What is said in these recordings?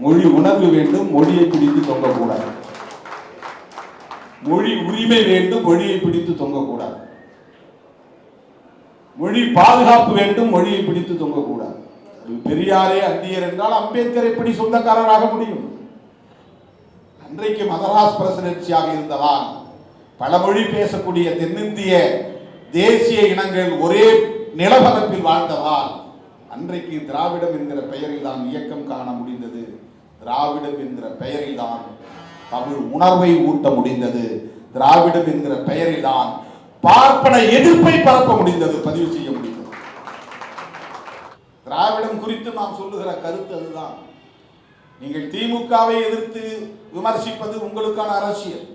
மொழி உணர்வு வேண்டும், மொழியை பிடித்து தொங்கக்கூடாது. மொழி உரிமை வேண்டும், மொழியை பிடித்து தொங்கக்கூடாது. மொழி பாதுகாப்பு வேண்டும், மொழியை பிடித்து தொங்கக்கூடாது. பெரியாரே அந்நியர் என்றால் அம்பேத்கர் எப்படி சொந்தக்காரராக முடியும்? அன்றைக்கு மதராஸ் பிரசிடென்சியாக இருந்ததால் பல மொழி பேசக்கூடிய தென்னிந்திய தேசிய இனங்கள் ஒரே நிலப்பரப்பில் வாழ்ந்ததால் அன்றைக்கு திராவிடம் என்கிற பெயரில் தான் இயக்கம் காண முடிந்தது. திராவிடம் என்கிற பெயரில் தான் தமிழ் உணர்வை ஊட்ட முடிந்தது. திராவிடம் என்கிற பெயரில் தான் பார்ப்பன எதிர்ப்பை பரப்ப முடிந்தது, பதிவு செய்ய முடிந்தது. திராவிடம் குறித்து நாம் சொல்லுகிற கருத்து அதுதான். நீங்கள் திமுகவை எதிர்த்து விமர்சிப்பது உங்களுக்கான அரசியல்,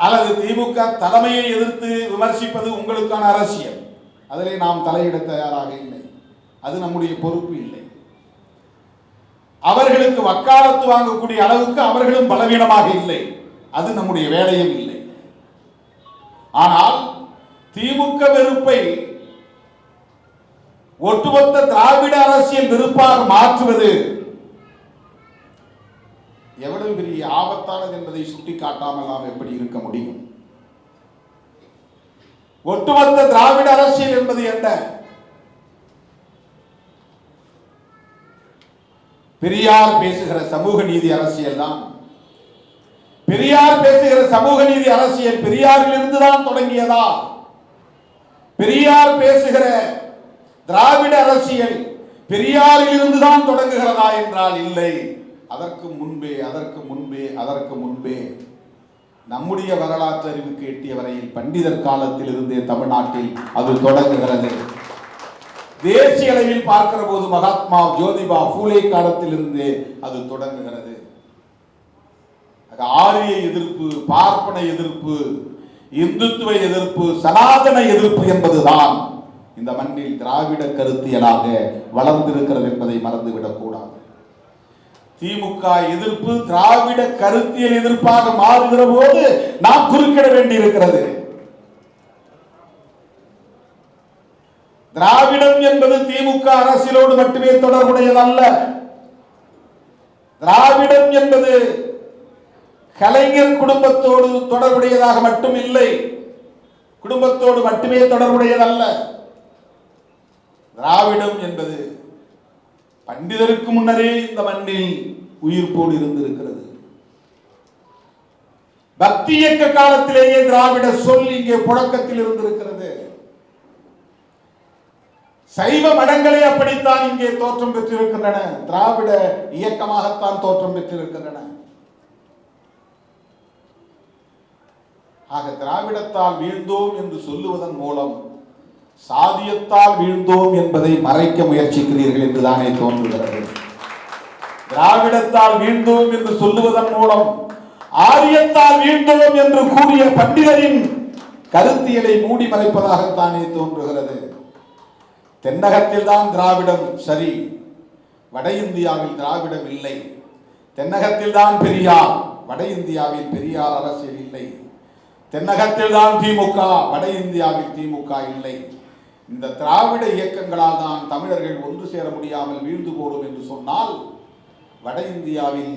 அல்லது திமுக தலைமையை எதிர்த்து விமர்சிப்பது உங்களுக்கான அரசியல். அதிலே நாம் தலையிட தயாராக இல்லை. அது நம்முடைய பொறுப்பு இல்லை. அவர்களுக்கு வக்காலத்து வாங்கக்கூடிய அளவுக்கு அவர்களும் பலவீனமாக இல்லை. அது நம்முடைய வேலையும் இல்லை. ஆனால் திமுக வெறுப்பை ஒட்டுமொத்த திராவிட அரசியல் வெறுப்பாக மாற்றுவது எவ்வளவு பெரிய ஆபத்தானது என்பதை சுட்டிக்காட்டாமல் நாம் எப்படி இருக்க முடியும்? ஒட்டுமொத்த திராவிட அரசியல் என்பது என்ன? பெரியார் பேசுகிற சமூக நீதி அரசியல் தான். பெரியார் பேசுகிற சமூக நீதி அரசியல் பெரியாரில் இருந்துதான் தொடங்கியதா? பெரியார் பேசுகிற திராவிட அரசியல் பெரியாரில் இருந்துதான் தொடங்குகிறதா என்றால் இல்லை. அதற்கு முன்பே நம்முடைய வரலாற்று அறிவுக்கு எட்டிய வரையில் பண்டிதர் காலத்தில் இருந்தே தமிழ்நாட்டில் அது தொடங்குகிறது. தேசிய அளவில் பார்க்கிற போது மகாத்மா ஜோதிபா பூலே காலத்தில் இருந்தே அது தொடங்குகிறது. ஆரிய எதிர்ப்பு, பார்ப்பன எதிர்ப்பு, இந்துத்துவ எதிர்ப்பு, சனாதன எதிர்ப்பு என்பதுதான் இந்த மண்ணில் திராவிட கருத்தியலாக வளர்ந்திருக்கிறது என்பதை மறந்துவிடக் கூடாது. திமுக எதிர்ப்பு திராவிட கருத்தியல் எதிர்ப்பாக மாறுகிற போது நாம் குறுக்கிட வேண்டியிருக்கிறது. திராவிடம் என்பது திமுக அரசியலோடு மட்டுமே தொடர்புடையதல்ல. திராவிடம் என்பது கலைஞர் குடும்பத்தோடு தொடர்புடையதாக மட்டும் இல்லை, குடும்பத்தோடு மட்டுமே தொடர்புடையதல்ல. திராவிடம் என்பது பண்டிதருக்கு முன்னரே இந்த மண்ணில் உயிர்ப்போடு இருந்திருக்கிறது. பக்தி இயக்க காலத்திலேயே திராவிட சொல் இங்கே புழக்கத்தில் இருந்திருக்கிறது. சைவ மடங்களே அப்படித்தான் இங்கே தோற்றம் பெற்றிருக்கின்றன, திராவிட இயக்கமாகத்தான் தோற்றம் பெற்றிருக்கின்றன. ஆக திராவிடத்தால் வீழ்ந்தோம் என்று சொல்லுவதன் மூலம் சாதியத்தால் வீழ்ந்தோம் என்பதை மறைக்க முயற்சிக்கிறீர்கள் என்றுதானே தோன்றுகிறது. திராவிடத்தால் வீழ்ந்தோம் என்று சொல்லுவதன் மூலம் ஆரியத்தால் வீழ்ந்தோம் என்று கூறிய பண்டிதரின் கருத்தியலை மூடி மறைப்பதாகத்தானே தோன்றுகிறது. தென்னகத்தில் தான் திராவிடம் சரி, வட இந்தியாவில் திராவிடம் இல்லை. தென்னகத்தில் தான் பெரியார், வட இந்தியாவில் பெரியார் அரசியல் இல்லை. தென்னகத்தில் தான் திமுக, வட இந்தியாவில் திமுக இல்லை. இந்த திராவிட இயக்கங்களால் தான் தமிழர்கள் ஒன்று சேர முடியாமல் வீழ்ந்து போடும் என்று சொன்னால், வட இந்தியாவில்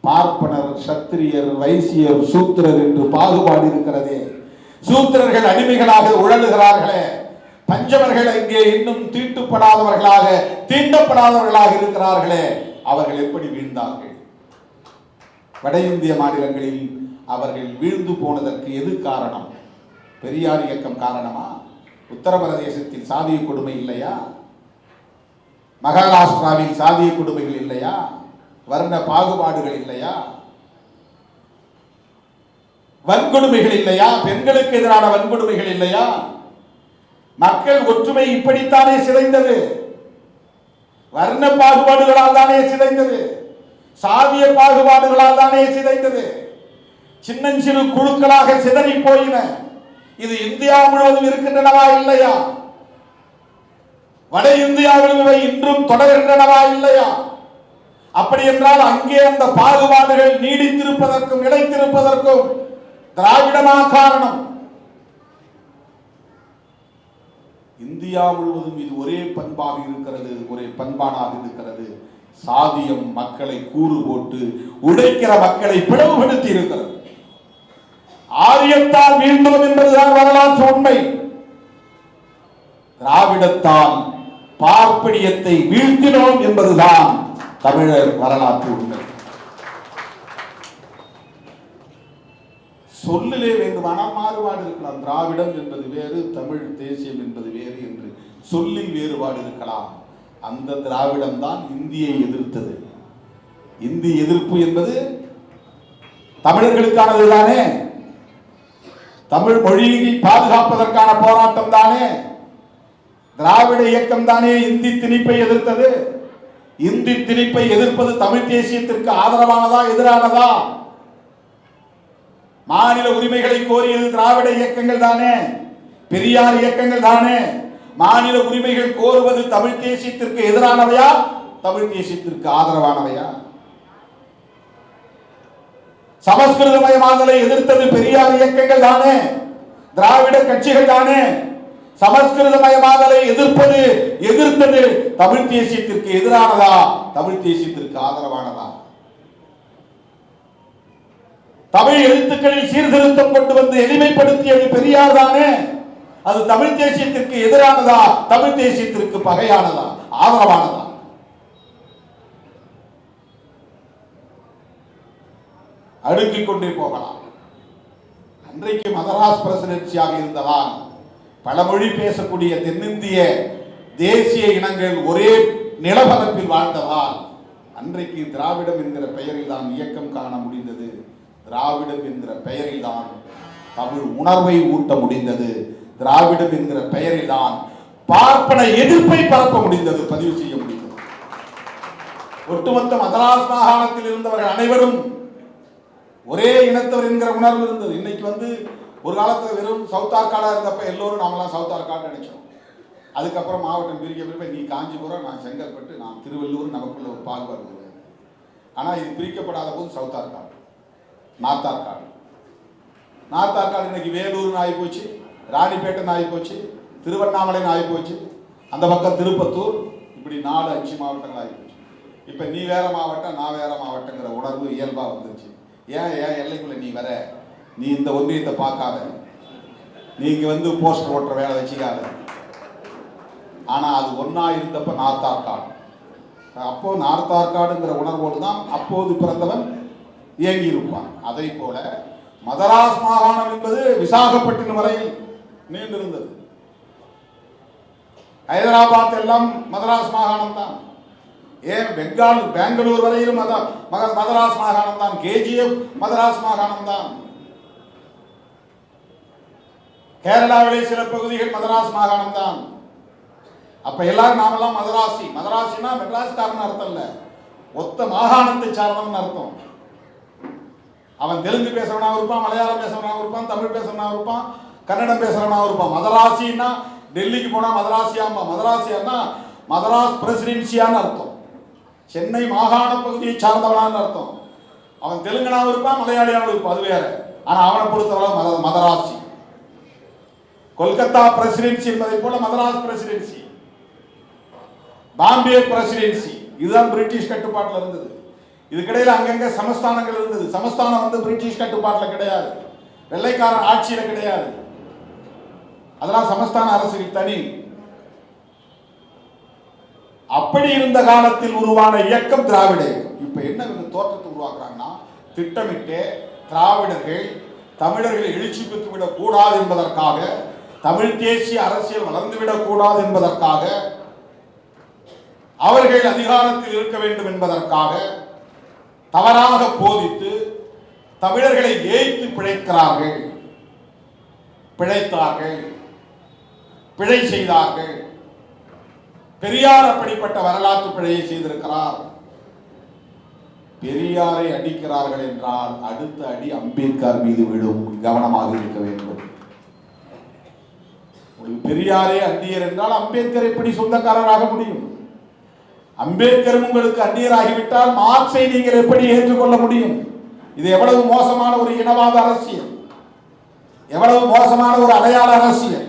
பார்ப்பனர், சத்திரியர், வைசியர், சூத்திரர் என்று பாகுபாடு இருக்கிறதே. சூத்திரர்கள் அடிமைகளாக உழலுகிறார்களே, பஞ்சவர்கள் இங்கே இன்னும் தீட்டுப்படாதவர்களாக, தீண்டப்படாதவர்களாக இருக்கிறார்களே, அவர்கள் எப்படி வீழ்ந்தார்கள்? வட இந்திய மாநிலங்களில் அவர்கள் வீழ்ந்து போனதற்கு எது காரணம்? பெரியார் இயக்கம் காரணமா? உத்தரப்பிரதேசத்தில் சாதிய கொடுமை இல்லையா? மகாராஷ்டிராவில் சாதிய கொடுமைகள் இல்லையா? வர்ண பாகுபாடுகள் இல்லையா? வன்கொடுமைகள் இல்லையா? பெண்களுக்கு எதிரான வன்கொடுமைகள் இல்லையா? மக்கள் ஒற்றுமை இப்படித்தானே சிதைந்தது. வர்ண பாகுபாடுகளால் தானே சிதைந்தது. சாதிய பாகுபாடுகளால் தானே சிதைந்தது. சின்னஞ்சிறு குழுக்களாக சிதறி போயின. இது இந்தியா முழுவதும் இருக்கின்றனவா இல்லையா? வட இந்தியாவில் இவை இன்றும் தொடர்கின்றனவா இல்லையா? அப்படி என்றால் அங்கே அந்த பாகுபாடுகள் நீடித்திருப்பதற்கும் நிலைத்திருப்பதற்கும் திராவிடமா காரணம்? இந்தியா முழுவதும் இது ஒரே பண்பாக இருக்கிறது, ஒரே பண்பாடாக இருக்கிறது. சாதியம் மக்களை கூறு போட்டு உடைக்கிற மக்களை பிளவுபடுத்தி இருக்கிறது. ஆரியத்தால் வீழ்ந்தோம் என்பதுதான் வரலாற்று உண்மை. திராவிடத்தால் பார்ப்பனியத்தை வீழ்த்தினோம் என்பதுதான் தமிழர் வரலாற்று உண்மை. சொல்லிலே வேண்டுமானால் மாறுபாடு இருக்கலாம். திராவிடம் என்பது வேறு, தமிழ் தேசியம் என்பது வேறு என்று சொல்லில் வேறுபாடு இருக்கலாம். அந்த திராவிடம் தான் இந்தியை எதிர்த்தது. இந்தி எதிர்ப்பு என்பது தமிழர்களுக்கானது தானே, தமிழ் மொழியை பாதுகாப்பதற்கான போராட்டம் தானே, திராவிட இயக்கம் தானே இந்தி திணிப்பை எதிர்த்தது. இந்தி திணிப்பை எதிர்ப்பது தமிழ் தேசியத்திற்கு ஆதரவானதா எதிரானதா? மாநில உரிமைகளை கோரியது திராவிட இயக்கங்கள் தானே, பெரியார் இயக்கங்கள் தானே. மாநில உரிமைகள் கோருவது தமிழ் தேசியத்திற்கு எதிரானவையா, தமிழ் தேசியத்திற்கு ஆதரவானவையா? சமஸ்கிருதமயமாதலை எதிர்த்தது பெரியார் இயக்கங்கள் தானே, திராவிட கட்சிகள் தானே. சமஸ்கிருதமயமாதலை எதிர்த்தது தமிழ் தேசியத்திற்கு எதிரானதா, தமிழ் தேசியத்திற்கு ஆதரவானதா? தமிழ் எழுத்துக்களில் சீர்திருத்தம் கொண்டு வந்து எளிமைப்படுத்தியது பெரியார் தானே. அது தமிழ் தேசியத்திற்கு எதிரானதா, தமிழ் தேசியத்திற்கு பகையானதா, ஆதரவானதா? அடுக்கிக் கொண்டே போகலாம். அன்றைக்கு மதராஸ் பிரசிடென்சியாக இருந்ததால் பல மொழி பேசக்கூடிய தென்னிந்திய தேசிய இனங்கள் ஒரே நிலப்பரப்பில் வாழ்ந்ததால் அன்றைக்கு திராவிடம் என்கிற பெயரில் தான் இயக்கம் காண முடிந்தது. திராவிடம் என்கிற பெயரில் தான் தமிழ் உணர்வை ஊட்ட முடிந்தது. திராவிடம் என்கிற பெயரில் தான் பார்ப்பன எதிர்ப்பை பரப்ப முடிந்தது, பதிவு செய்ய முடிந்தது. ஒட்டுமொத்த மதராஸ் மாகாணத்தில் இருந்தவர்கள் அனைவரும் ஒரே இனத்தவர் என்கிற உணர்வு இருந்தது. இன்னைக்கு ஒரு காலத்தில் வெறும் சவுத் ஆர்காடா இருந்தப்ப எல்லோரும் நாமெல்லாம் சவுத் ஆர்காடு நினைச்சோம். அதுக்கப்புறம் மாவட்டம் பிரிக்க நீ காஞ்சிபுரம், நான் செங்கல்பட்டு, நான் திருவள்ளூர், நமக்குள்ள ஒரு பாகுபாடு வருது. ஆனால் இது பிரிக்கப்படாத போது south Arcot, north Arcot. North Arcot இன்னைக்கு வேலூர்னு ஆகி போச்சு, ராணிப்பேட்டைன்னு ஆகி போச்சு, திருவண்ணாமலைன்னு ஆகி போச்சு, அந்த பக்கம் திருப்பத்தூர், இப்படி 4-5 மாவட்டங்கள் ஆகி போச்சு. இப்போ நீ வேற மாவட்டம், நான் வேற மாவட்டங்கிற உணர்வு இயல்பாக வந்துருச்சு. ஏன் எல்லைக்குள்ள நீ வர, நீ இந்த ஒன்றியத்தை பார்க்காத, நீங்க போஸ்டர் ஓட்டுற வேலை வச்சுக்காத. ஆனா அது ஒன்னா இருந்தப்ப நார்த் ஆர்காடு, அப்போ நார்த் ஆர்காடுங்கிற உணர்வோடு தான் அப்போது பிறந்தவன் இயங்கி இருப்பான். அதை போல மதராஸ் மாகாணம் என்பது விசாகப்பட்டினம் வரையில் நீண்டிருந்தது. ஹைதராபாத் எல்லாம் மதராஸ் மாகாணம் தான். ஏன் பெங்களூர் வரையிலும் மதராஸ் மாகாணம் தான். கேஜிஎஃப் மதராஸ் மாகாணம் தான். கேரளாவிலே சில பகுதிகள் மதராஸ் மாகாணம் தான். அப்ப எல்லாரும் நாமெல்லாம் மதராசி. மதராசினா மெட்ராஸ்காரன் அர்த்தம் இல்ல, ஒத்த மாகாணத்தை சார்ந்தவன் அர்த்தம். அவன் தெலுங்கு பேசுறவனாக இருப்பான், மலையாளம் பேசுறவனாக இருப்பான், தமிழ் பேசுறவனாக இருப்பான், கன்னடம் பேசுறவனாக இருப்பான். மதராசின்னா டெல்லிக்கு போனா மதராசியாம்பா, மதராசியான்னா மதராஸ் பிரசிடென்சியான்னு அர்த்தம். சென்னை மாகாண பகுதியை சார்ந்தவனான்னு அர்த்தம். அவன் தெலுங்கனாவும் இருப்பான், மலையாளியாவும் இருப்பான், அது வேற. ஆனா அவனை பொறுத்தவரை மதராசி. கொல்கத்தா பிரசிடென்சி என்பதை போல மதராஸ் பிரசிடென்சி, பாம்பே பிரசிடென்சி, இதுதான் பிரிட்டிஷ் கட்டுப்பாட்டில் இருந்தது. இதுக்கிடையில் அங்கங்க சமஸ்தானங்கள் இருந்தது. சமஸ்தானம் பிரிட்டிஷ் கட்டுப்பாட்டில் கிடையாது, வெள்ளைக்காரன் ஆட்சியில கிடையாது. அதெல்லாம் சமஸ்தான அரசுகள் தனி. அப்படி இருந்த காலத்தில் உருவான இயக்கம் திராவிட இயக்கம். இப்ப என்ன தோற்றத்தை உருவாக்குறாங்கன்னா, திட்டமிட்டு திராவிடர்கள் தமிழர்களை எழுச்சி பெற்றுவிடக் கூடாது என்பதற்காக, தமிழ் தேசிய அரசியல் வளர்ந்துவிடக் கூடாது என்பதற்காக, அவர்கள் அதிகாரத்தில் இருக்க வேண்டும் என்பதற்காக தவறாக போதித்து தமிழர்களை ஏய்த்து பிழைத்தார்கள், பிழை செய்தார்கள். பெரியார் அப்படிப்பட்ட வரலாற்று பிழையை செய்திருக்கிறார். பெரியாரை அடிக்கிறார்கள் என்றால் அடுத்த அடி அம்பேத்கர் மீது விடும், கவனமாக இருக்க வேண்டும். பெரியாரே அந்நியர் என்றால் அம்பேத்கர் எப்படி சொந்தக்காரராக முடியும்? அம்பேத்கர் உங்களுக்கு அந்நியராகிவிட்டால் மார்க்சை நீங்கள் எப்படி ஏற்றுக்கொள்ள முடியும்? இது எவ்வளவு மோசமான ஒரு இனவாத அரசியல், எவ்வளவு மோசமான ஒரு அடையாள அரசியல்.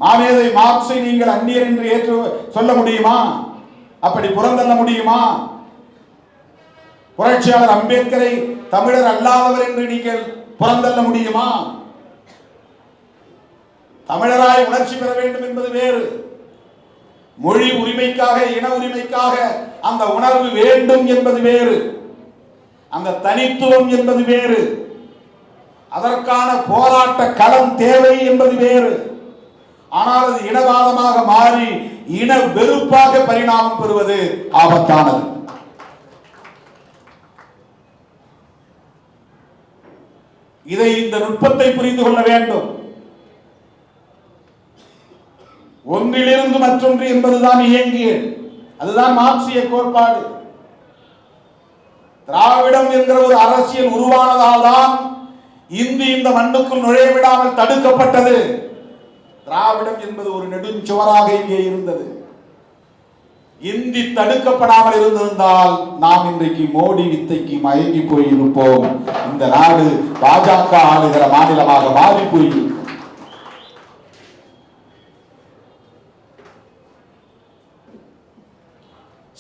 மாமேதை மார்க்ஸை நீங்கள் அந்நியர் என்று ஏற்று சொல்ல முடியுமா? அப்படி புறந்தள்ள முடியுமா? புரட்சியாளர் அம்பேத்கரை தமிழர் அல்லாதவர் என்று நீங்கள் புறந்தள்ள முடியுமா? தமிழராய் உணர்ச்சி பெற வேண்டும் என்பது வேறு. மொழி உரிமைக்காக, இன உரிமைக்காக அந்த உணர்வு வேண்டும் என்பது வேறு. அந்த தனித்துவம் என்பது வேறு. அதற்கான போராட்ட களம் தேவை என்பது வேறு. ஆனால் அது இனவாதமாக மாறி இன வெறுப்பாக பரிணாமம் பெறுவது ஆபத்தானது. இதை இந்த நுட்பத்தை புரிந்து கொள்ள வேண்டும். ஒன்றிலிருந்து மற்றொன்று என்பதுதான் இயங்கியல். அதுதான் மார்க்சிய கோட்பாடு. திராவிடம் என்கிற ஒரு அரசியல் உருவானதால் தான் இந்தி இந்த மண்ணுக்குள் நுழைய விடாமல் தடுக்கப்பட்டது. திராவிடம் என்பது ஒரு நெடுஞ்சுவராக இங்கே இருந்தது. இந்தி தடுக்கப்படாமல் இருந்திருந்தால் நாம் இன்றைக்கு மோடி வித்தைக்கு மயங்கி போயிருப்போம். இந்த நாடு பாஜக ஆளுகிற மாநிலமாக மாறி போயிருக்கும்.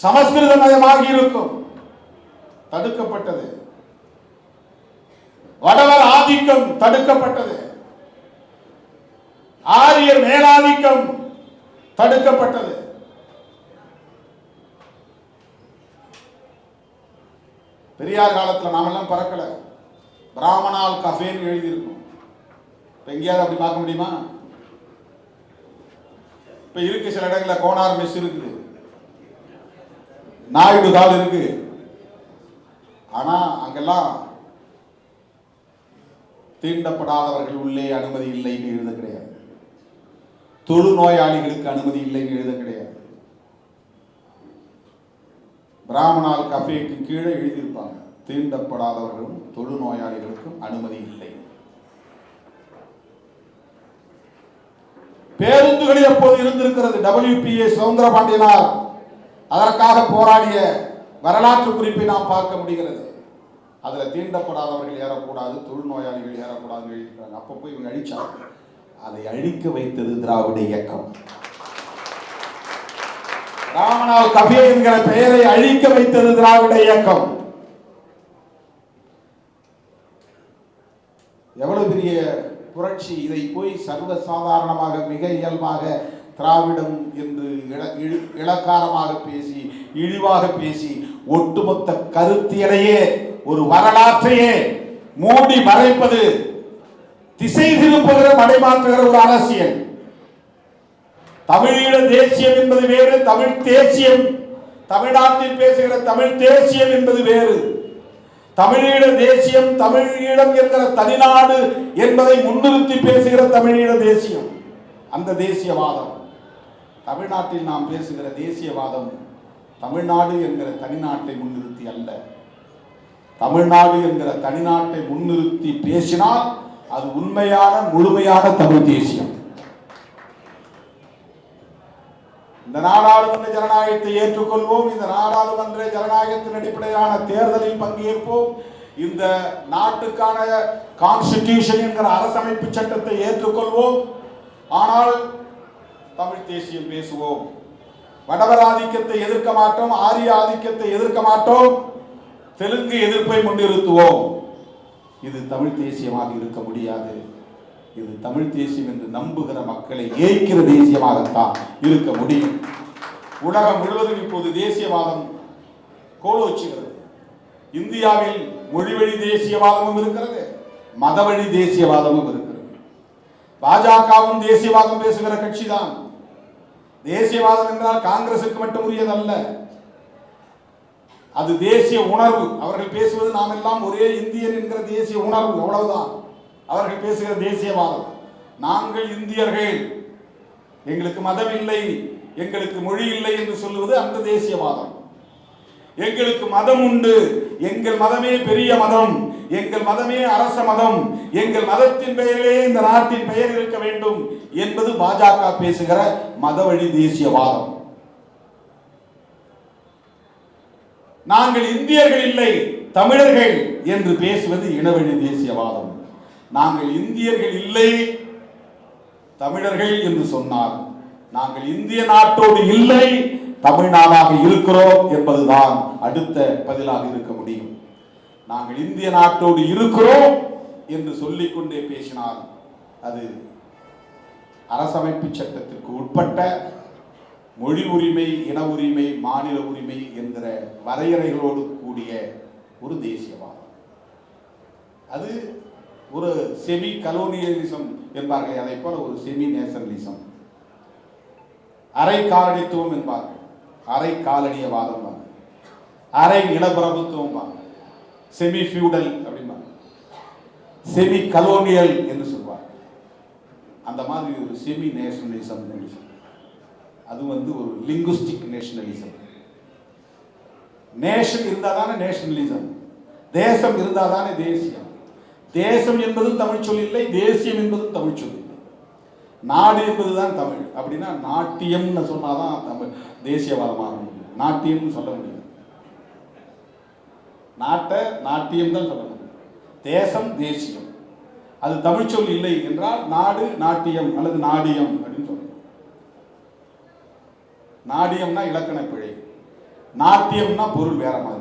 சமஸ்கிருத மயமாகி இருக்கும். தடுக்கப்பட்டது. வடவர் ஆதிக்கம் தடுக்கப்பட்டது. ஆரியர் மேலாதிக்கம் தடுக்கப்பட்டது. பெரியார் காலத்தில் நாமெல்லாம் பறக்கல. பிராமணால் கஃபேன்னு எழுதியிருக்கும். எங்கேயாவது அப்படி பார்க்க முடியுமா? இப்ப இருக்கு, சில இடங்களில் கோனார் மெஸ் இருக்குது, நாயுடு கால் இருக்கு. ஆனா அங்கெல்லாம் தீண்டப்படாதவர்கள் உள்ளே அனுமதி இல்லைன்னு எழுத கிடையாது. தொழுநோயாளிகளுக்கு அனுமதி இல்லைன்னு எழுத கிடையாது. பிராமணால் கஃபேக்கு கீழே எழுதியிருப்பாங்க, தீண்டப்படாதவர்களும் தொழுநோயாளிகளுக்கும் அனுமதி இல்லை. பேருந்துகளில் எப்போது இருந்திருக்கிறது. WPA சுதந்திரபாண்டியனார் அதற்காக போராடிய வரலாற்று குறிப்பை நாம் பார்க்க முடிகிறது. அதுல தீண்டப்படாதவர்கள் ஏறக்கூடாது, தொழுநோயாளிகள் ஏறக்கூடாது எழுதியிருக்காங்க. அப்ப போய் இவங்க அழிச்சாங்க. அதை அழிக்க வைத்தது திராவிட இயக்கம். ராமனால் கஃபே என்கிற பெயரை அழிக்க வைத்தது திராவிட இயக்கம். எவ்வளவு பெரிய புரட்சி! இதை போய் சர்வசாதாரணமாக மிக இயல்பாக திராவிடம் என்று இளக்காரமாக பேசி, இழிவாக பேசி, ஒட்டுமொத்த கருத்தியலையே, ஒரு வரலாற்றையே மூடி மறைப்பது, திசை திருப்புகிற, மடைமாற்றுகிற ஒரு அரசியல். தமிழீழ தேசியம் என்பது வேறு, தமிழ் தேசியம், தமிழ்நாட்டில் பேசுகிற தமிழ் தேசியம் என்பது வேறு. தமிழீழ தேசியம், தமிழீழம் என்கிற தனிநாடு என்பதை முன்னிறுத்தி பேசுகிற தமிழீழ தேசியம், அந்த தேசியவாதம். தமிழ்நாட்டில் நாம் பேசுகிற தேசியவாதம் தமிழ்நாடு என்கிற தனிநாட்டை முன்னிறுத்தி அல்ல. தமிழ்நாடு என்கிற தனிநாட்டை முன்னிறுத்தி பேசினால் அது உண்மையான முழுமையான தமிழ் தேசியம். இந்த நாடாளுமன்ற ஜனநாயகத்தை ஏற்றுக்கொள்வோம். இந்த நாடாளுமன்ற ஜனநாயகத்தின் அடிப்படையிலான தேர்தலில் பங்கேற்போம். இந்த நாட்டுக்கான கான்ஸ்டிடியூஷன் என்கிற அரசமைப்பு சட்டத்தை ஏற்றுக்கொள்வோம். ஆனால் தமிழ் தேசியம் பேசுவோம். வடவர் ஆதிக்கத்தை எதிர்க்க மாட்டோம், ஆரிய ஆதிக்கத்தை எதிர்க்க மாட்டோம், தெலுங்கு எதிர்ப்பை முன்னிறுத்துவோம். இது தமிழ் தேசியமாக இருக்க முடியாது. இது தமிழ் தேசியம் என்று நம்புகிற மக்களை ஏய்க்கிற தேசியமாகத்தான் இருக்க முடியும். உலகம் முழுவதும் இப்போது தேசியவாதம் கோலோச்சுகிறது. இந்தியாவில் மொழிவழி தேசியவாதமும் இருக்கிறது, மதவழி தேசியவாதமும் இருக்கிறது. பாஜகவும் தேசியவாதம் பேசுகிற கட்சி தான். தேசியவாதம் என்றால் காங்கிரசுக்கு மட்டும் உரியதல்ல, அது தேசிய உணர்வு. அவர்கள் பேசுவது நாம் எல்லாம் ஒரே இந்தியன் என்கிற தேசிய உணர்வு, அவ்வளவுதான் அவர்கள் பேசுகிற தேசியவாதம். நாங்கள் இந்தியர்கள், எங்களுக்கு மதம் இல்லை, எங்களுக்கு மொழி இல்லை என்று சொல்லுவது அந்த தேசியவாதம். எங்களுக்கு மதம் உண்டு, எங்கள் மதமே பெரிய மதம், எங்கள் மதமே அரச மதம், எங்கள் மதத்தின் பெயரிலே இந்த நாட்டின் பெயர் இருக்க வேண்டும் என்பது பாஜக பேசுகிற மதவழி தேசியவாதம். நாங்கள் இந்தியர்கள் இல்லை, தமிழர்கள் என்று பேசுவது இனவழி தேசியவாதம். நாங்கள் இந்தியர்கள் இல்லை, தமிழர்கள் என்று சொன்னால் நாங்கள் இந்திய நாட்டோடு இல்லை, தமிழ்நாடாக இருக்கிறோம் என்பதுதான் அடுத்த பதிலாக இருக்க முடியும். நாங்கள் இந்திய நாட்டோடு இருக்கிறோம் என்று சொல்லிக்கொண்டே பேசினால் அது அரசமைப்பு சட்டத்திற்கு உட்பட்ட மொழி உரிமை, இன உரிமை, மாநில உரிமை என்கிற வரையறைகளோடு கூடிய ஒரு தேசியவாதம். அது ஒரு செமி கலோனியலிசம் என்பார்கள், அதை போல ஒரு செமி நேஷனலிசம், அரை காலனித்துவம் என்பார்கள், அரை காலனியவாதம், அரை நிலப்பிரபுத்துவம், செமி ஃபியூடல் அப்படிம்பாங்க, செமி கலோனியல் என்று சொல்வார்கள். அந்த மாதிரி ஒரு செமி நேஷனலிசம் என்று சொல்வாங்க. அது ஒரு லிங்குஸ்டிக் நேஷனலிசம். நேஷன் இருந்தால் தானே நேஷனலிசம், தேசம் இருந்தால் தானே தேசியம். தேசம் என்பதும் தமிழ் சொல் இல்லை, தேசியம் என்பதும் தமிழ் சொல் இல்லை. நாடு என்பதுதான் தமிழ். அப்படின்னா நாட்டியம்னு சொன்னாதான் தமிழ் தேசியவாதமாக முடியும். நாட்டியம்னு சொல்ல முடியும். நாட்டை நாட்டியம் தான் சொல்ல முடியும். தேசம் தேசியம் அது தமிழ் சொல் இல்லை என்றால் நாடு நாட்டியம் அல்லது நாடியம் அப்படின்னு சொல்லணும். நாடியம்னா இலக்கண பிழை, நாட்டியம்னா பொருள் வேற மாதிரி.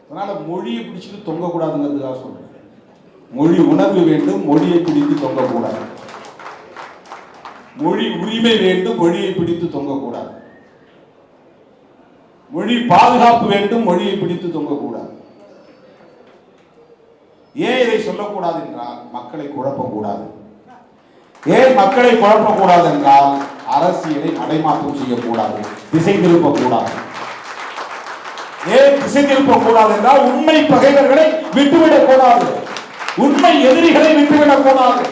அதனால மொழியை பிடிச்சிட்டு தொங்கக்கூடாதுங்கிறதுக்காக சொல்றேன். மொழி உணர்வு வேண்டும், மொழியை பிடித்து தொங்கக்கூடாது. மொழி உரிமை வேண்டும், மொழியை பிடித்து தொங்கக்கூடாது. மொழி பாதுகாப்பு வேண்டும், மொழியை பிடித்து தொங்கக்கூடாது. ஏன் இதை சொல்லக்கூடாது என்றால் மக்களை குழப்பக்கூடாது. ஏன் மக்களை குழப்பக்கூடாது என்றால் அரசியலை அடைமாற்றம் செய்யக்கூடாது, திசை திருப்பக்கூடாது. ஏன் திசை திருப்பக்கூடாது என்றால் உண்மை பகைவர்களை விட்டுவிடக் கூடாது, உண்மை எதிரிகளை விட்டுவிடக் கூடாது.